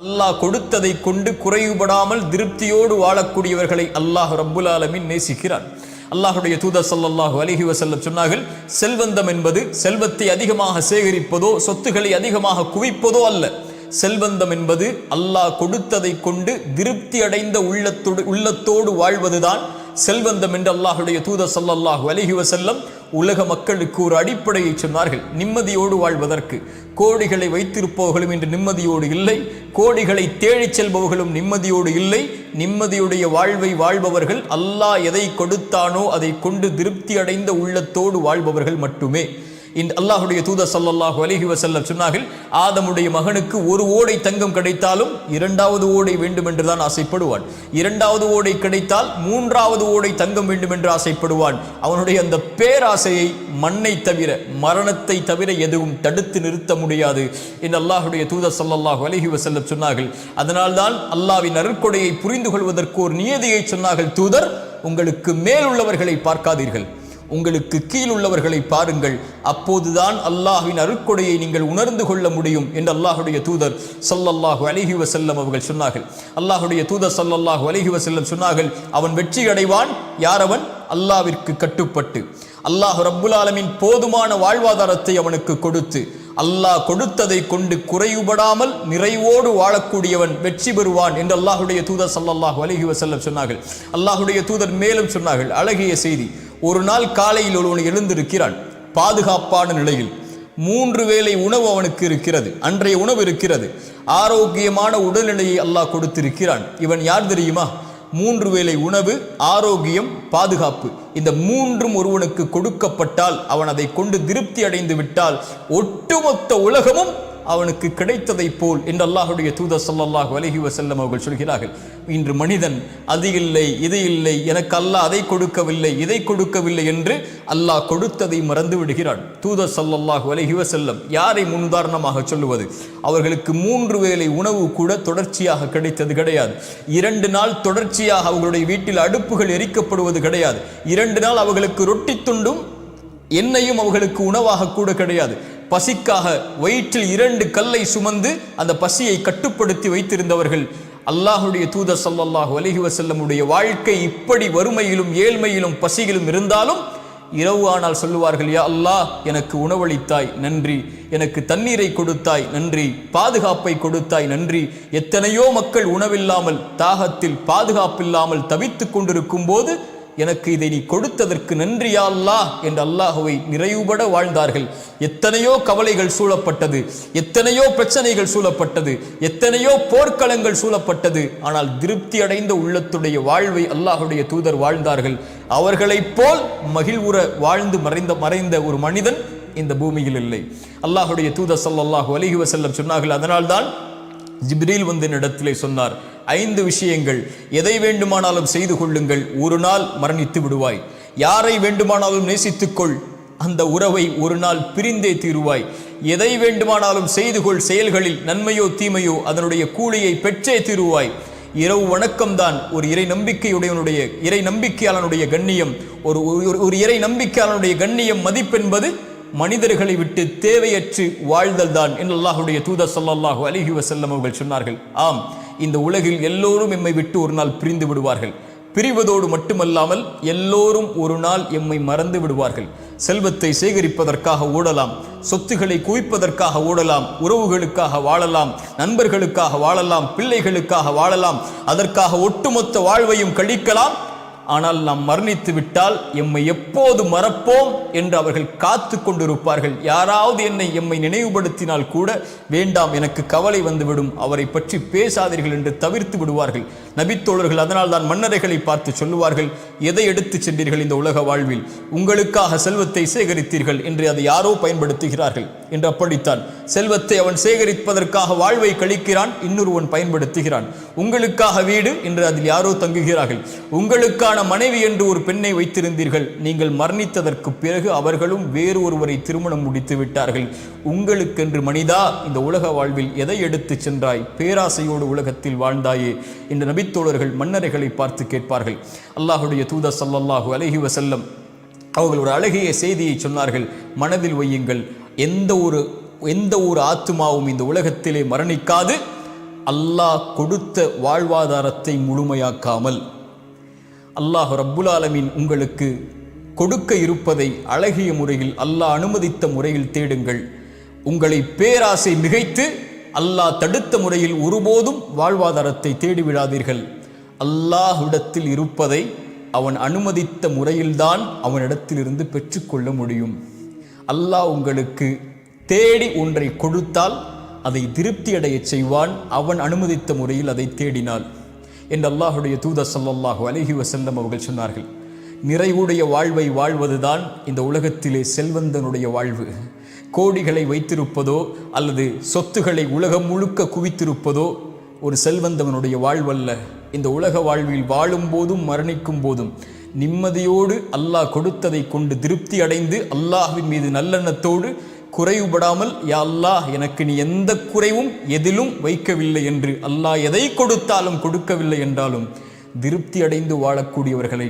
அல்லாஹ் கொடுத்ததை கொண்டு குறைவுபடாமல் திருப்தியோடு வாழக்கூடியவர்களை அல்லாஹ் ரப்புல் ஆலமீன் நேசிக்கிறான். அல்லாஹுடைய தூதர் ஸல்லல்லாஹு அலைஹி வஸல்லம் சொன்னார்கள், செல்வந்தம் என்பது செல்வத்தை அதிகமாக சேகரிப்பதோ சொத்துக்களை அதிகமாக குவிப்பதோ அல்ல. செல்வந்தம் என்பது அல்லாஹ் கொடுத்ததை கொண்டு திருப்தி அடைந்த உள்ளத்தோடு வாழ்வதுதான் செல்வந்தம் என்று அல்லாஹுடைய தூதர் ஸல்லல்லாஹு அலைஹி வஸல்லம் உலக மக்களுக்கு ஒரு அடிப்படையை சொன்னார்கள். நிம்மதியோடு வாழ்வதற்கு கோடிகளை வைத்திருப்பவர்களும் இன்று நிம்மதியோடு இல்லை, கோடிகளை தேடிச் செல்பவர்களும் நிம்மதியோடு இல்லை. நிம்மதியுடைய வாழ்வை வாழ்பவர்கள் அல்லாஹ் எதை கொடுத்தானோ அதை கொண்டு திருப்தி அடைந்த உள்ளத்தோடு வாழ்பவர்கள் மட்டுமே. இந்த அல்லாஹுடைய தூதர் ஸல்லல்லாஹு அலைஹி வஸல்லம் சொன்னார்கள், ஆதமுடைய மகனுக்கு ஒரு ஓடை தங்கம் கிடைத்தாலும் இரண்டாவது ஓடை வேண்டும் என்றுதான் ஆசைப்படுவான். இரண்டாவது ஓடை கிடைத்தால் மூன்றாவது ஓடை தங்கம் வேண்டும் என்று ஆசைப்படுவான். அவனுடைய அந்த பேராசையை மண்ணை தவிர மரணத்தை தவிர எதுவும் தடுத்து நிறுத்த முடியாது என்று அல்லாஹுடைய தூதர் ஸல்லல்லாஹு அலைஹி வஸல்லம் சொன்னார்கள். அதனால்தான் அல்லாஹ்வின் அருட்கொடையை புரிந்து கொள்வதற்கு ஒரு நியதியை சொன்னார்கள். தூதர், உங்களுக்கு மேலுள்ளவர்களை பார்க்காதீர்கள், உங்களுக்கு கீழ் உள்ளவர்களை பாருங்கள், அப்போதுதான் அல்லாஹ்வின் அருட்கொடையை நீங்கள் உணர்ந்து கொள்ள முடியும் என்று அல்லாஹுடைய தூதர் ஸல்லல்லாஹு அலைஹி வஸல்லம் அவர்கள் சொன்னார்கள். அல்லாஹுடைய தூதர் ஸல்லல்லாஹு அலைஹி வஸல்லம் சொன்னார்கள், அவன் வெற்றி அடைவான் யார்? அவன் அல்லாஹ்விற்கு கட்டுப்பட்டு அல்லாஹ் ரப்புல் ஆலமீன் போதுமான வாழ்வாதாரத்தை அவனுக்கு கொடுத்து அல்லாஹ் கொடுத்ததை கொண்டு குறைவுபடாமல் நிறைவோடு வாழக்கூடியவன் வெற்றி பெறுவான் என்று அல்லாஹுடைய தூதர் ஸல்லல்லாஹு அலைஹி வஸல்லம் சொன்னார்கள். அல்லாஹுடைய தூதர் மேலும் சொன்னார்கள், அழகிய செய்தி. ஒரு நாள் காலையில் ஒருவன் எழுந்திருக்கிறான், பாதுகாப்பான நிலையில் 3 வேளை உணவு அவனுக்கு இருக்கிறது, அன்றைய உணவு இருக்கிறது, ஆரோக்கியமான உடல்நிலையை அல்லாஹ் கொடுத்திருக்கிறான். இவன் யார் தெரியுமா? 3 வேளை உணவு, ஆரோக்கியம், பாதுகாப்பு, இந்த 3ம் ஒருவனுக்கு கொடுக்கப்பட்டால் அவன் அதை கொண்டு திருப்தி அடைந்து விட்டால் ஒட்டுமொத்த உலகமும் அவனுக்கு கிடைத்ததை போல் என்று அல்லாஹுடைய தூதர் ஸல்லல்லாஹு அலைஹி வஸல்லம் அவர்கள் சொல்கிறார்கள். இன்று மனிதன் அது இல்லை இது இல்லை, எனக்கு அல்லாஹ் அதை கொடுக்கவில்லை இதை கொடுக்கவில்லை என்று அல்லாஹ் கொடுத்ததை மறந்து விடுகிறான். தூதர் ஸல்லல்லாஹு அலைஹி வஸல்லம் யாரை முன்னுதாரணமாக சொல்லுவது? அவர்களுக்கு 3 வேளை உணவு கூட தொடர்ச்சியாக கிடைத்தது கிடையாது. 2 நாள் தொடர்ச்சியாக அவர்களுடைய வீட்டில் அடுப்புகள் எரிக்கப்படுவது கிடையாது. 2 நாள் அவர்களுக்கு ரொட்டி துண்டும் எண்ணெயும் அவர்களுக்கு உணவாக கூட கிடையாது. பசிக்காக வயிற்றில் 2 கல்லை சுமந்து அந்த பசியை கட்டுப்படுத்தி வைத்திருந்தவர்கள். அல்லாஹுடைய தூதர் ஸல்லல்லாஹு அலைஹி வஸல்லமுடைய வாழ்க்கை இப்படி வறுமையிலும் ஏழ்மையிலும் பசியிலும் இருந்தாலும் இரவு ஆனால் சொல்லுவார்கள், யா அல்லாஹ், எனக்கு உணவளித்தாய் நன்றி, எனக்கு தண்ணீரை கொடுத்தாய் நன்றி, பாதுகாப்பை கொடுத்தாய் நன்றி. எத்தனையோ மக்கள் உணவில்லாமல் தாகத்தில் பாதுகாப்பில்லாமல் தவித்துக் கொண்டிருக்கும் போது எனக்கு இதை நீ கொடுத்ததற்கு நன்றி யா அல்லாஹ் என்று அல்லாஹுவை நிறைவுபட வாழ்ந்தார்கள். எத்தனையோ கவலைகள் சூழப்பட்டது, எத்தனையோ பிரச்சனைகள் சூழப்பட்டது, எத்தனையோ போர்க்களங்கள் சூழப்பட்டது, ஆனால் திருப்தி அடைந்த உள்ளத்துடைய வாழ்வை அல்லாஹுடைய தூதர் வாழ்ந்தார்கள். அவர்களைப் போல் மகிழ்வுற வாழ்ந்து மறைந்த ஒரு மனிதன் இந்த பூமியில் இல்லை. அல்லாஹுடைய தூதர் ஸல்லல்லாஹு அலைஹி வஸல்லம் சொன்னார்கள், அதனால்தான் ஜிப்ரீல் வந்து என்னிடத்திலே சொன்னார், 5 விஷயங்கள், எதை வேண்டுமானாலும் செய்து கொள்ளுங்கள், ஒரு நாள் மரணித்து விடுவாய். யாரை வேண்டுமானாலும் நேசித்துக்கொள், அந்த உறவை ஒரு நாள் பிரிந்தே தீருவாய். எதை வேண்டுமானாலும் செய்து கொள், செயல்களில் நன்மையோ தீமையோ அதனுடைய கூலியை பெற்றே தீருவாய். இரவு வணக்கம்தான் ஒரு இறை நம்பிக்கையாளனுடைய கண்ணியம். ஒரு இறை நம்பிக்கையாளனுடைய கண்ணியம் மதிப்பென்பது மனிதர்களை விட்டு தேவையற்று வாழ்தல் தான் என்று அல்லாஹுடைய தூதர் ஸல்லல்லாஹு அலைஹி வஸல்லம் அவர்கள் சொன்னார்கள். ஆம், இந்த உலகில் எல்லோரும் எம்மை விட்டு ஒரு நாள் பிரிந்து விடுவார்கள். பிரிவதோடு மட்டுமல்லாமல் எல்லோரும் ஒரு நாள் எம்மை மறந்து விடுவார்கள். செல்வத்தை சேகரிப்பதற்காக ஓடலாம், சொத்துக்களை குவிப்பதற்காக ஓடலாம், உறவுகளுக்காக வாழலாம், நண்பர்களுக்காக வாழலாம், பிள்ளைகளுக்காக வாழலாம், அதற்காக ஒட்டுமொத்த வாழ்வையும் கழிக்கலாம். ஆனால் நாம் மரணித்து விட்டால் எம்மை எப்போது மறப்போம் என்று அவர்கள் காத்து கொண்டிருப்பார்கள். யாராவது எம்மை நினைவுபடுத்தினால் கூட வேண்டாம், எனக்கு கவலை வந்துவிடும், அவரை பற்றி பேசாதீர்கள் என்று தவிர்த்து விடுவார்கள் நபித்தோழர்கள். அதனால் தான் மன்னரைகளை பார்த்து சொல்லுவார்கள், எதை எடுத்து சென்றீர்கள் இந்த உலக வாழ்வில்? உங்களுக்காக செல்வத்தை சேகரித்தீர்கள் என்று அதை யாரோ பயன்படுத்துகிறார்கள் என்று. அப்படித்தான் செல்வத்தை அவன் சேகரிப்பதற்காக வாழ்வை கழிக்கிறான், இன்னொருவன் பயன்படுத்துகிறான். உங்களுக்காக வீடு என்று அதில் யாரோ தங்குகிறார்கள். உங்களுக்கான மனைவி என்று ஒரு பெண்ணை வைத்திருந்தீர்கள், நீங்கள் மரணித்ததற்கு பிறகு அவர்களும் வேறு ஒருவரை திருமணம் முடித்து விட்டார்கள். உங்களுக்கென்று மனிதா இந்த உலக வாழ்வில் எதை எடுத்து சென்றாய்? பேராசையோடு உலகத்தில் வாழ்ந்தாயே என்று நபித்தோழர்கள் மன்னரைகளை பார்த்து கேட்பார்கள். அல்லாஹுடைய தூதர் ஸல்லல்லாஹு அலைஹி வஸல்லம் அவர்கள் ஒரு அழகிய செய்தியை சொன்னார்கள், மனதில் வையுங்கள், எந்த ஒரு ஆத்துமாவும் இந்த உலகத்திலே மரணிக்காது, அல்லாஹ் கொடுத்த வாழ்வாதாரத்தை முழுமையாக்காமல், அல்லாஹ் ரப்புல் ஆலமீன் உங்களுக்கு கொடுக்க இருப்பதை அழகிய முறையில் அல்லாஹ் அனுமதித்த முறையில் தேடுங்கள். உங்களை பேராசை மிகைத்து அல்லாஹ் தடுத்த முறையில் ஒருபோதும் வாழ்வாதாரத்தை தேடிவிடாதீர்கள். அல்லாஹ்விடத்தில் இருப்பதை அவன் அனுமதித்த முறையில்தான் அவனிடத்திலிருந்து பெற்றுக்கொள்ள முடியும். அல்லாஹ் உங்களுக்கு தேடி ஒன்றை கொடுத்தால் அதை திருப்தி அடைய செய்வான், அவன் அனுமதித்த முறையில் அதை தேடினாள் என்று அல்லாஹுடைய தூதர் ஸல்லல்லாஹு அலைஹி வஸல்லம் அவர்கள் சொன்னார்கள். நிறைவுடைய வாழ்வை வாழ்வதுதான் இந்த உலகத்திலே செல்வந்தனுடைய வாழ்வு. கோடிகளை வைத்திருப்பதோ அல்லது சொத்துக்களை உலகம் முழுக்க குவித்திருப்பதோ ஒரு செல்வந்தவனுடைய வாழ்வல்ல. இந்த உலக வாழ்வில் வாழும் போதும் மரணிக்கும் போதும் நிம்மதியோடு அல்லாஹ் கொடுத்ததை கொண்டு திருப்தி அடைந்து அல்லாஹ்வின் மீது நல்லெண்ணத்தோடு குறைவுபடாமல், யா அல்லாஹ் எனக்கு நீ எந்த குறைவும் எதிலும் வைக்கவில்லை என்று, அல்லாஹ் எதை கொடுத்தாலும் கொடுக்கவில்லை என்றாலும் திருப்தி அடைந்து வாழக்கூடியவர்களை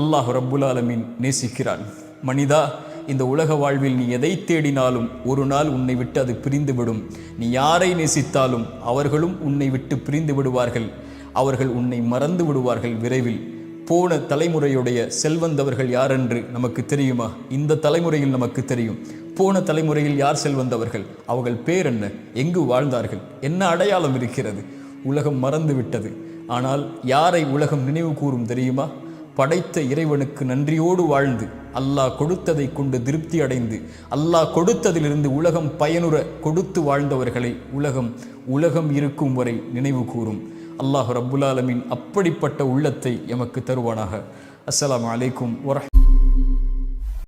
அல்லாஹ் ரப்புல் ஆலமீன் நேசிக்கிறான். மனிதா, இந்த உலக வாழ்வில் நீ எதை தேடினாலும் ஒரு நாள் உன்னை விட்டு அது பிரிந்துவிடும். நீ யாரை நேசித்தாலும் அவர்களும் உன்னை விட்டு பிரிந்து விடுவார்கள். அவர்கள் உன்னை மறந்து விடுவார்கள் விரைவில். போன தலைமுறையுடைய செல்வந்தவர்கள் யாரென்று நமக்கு தெரியுமா? இந்த தலைமுறையில் நமக்கு தெரியும். போன தலைமுறையில் யார் செல்வந்தவர்கள், அவர்கள் பேர் என்ன, எங்கு வாழ்ந்தார்கள், என்ன அடையாளம் இருக்கிறது? உலகம் மறந்து விட்டது. ஆனால் யாரை உலகம் நினைவு கூறும் தெரியுமா? படைத்த இறைவனுக்கு நன்றியோடு வாழ்ந்து அல்லாஹ் கொடுத்ததை கொண்டு திருப்தி அடைந்து அல்லாஹ் கொடுத்ததிலிருந்து உலகம் பயனுற கொடுத்து வாழ்ந்தவர்களை உலகம் இருக்கும் வரை நினைவு கூறும். அல்லாஹ் ரப்புல் ஆலமீன் அப்படிப்பட்ட உள்ளத்தை எமக்கு தருவானாக. அஸ்ஸலாமு அலைக்கும் வரஹ்மத்துல்லாஹி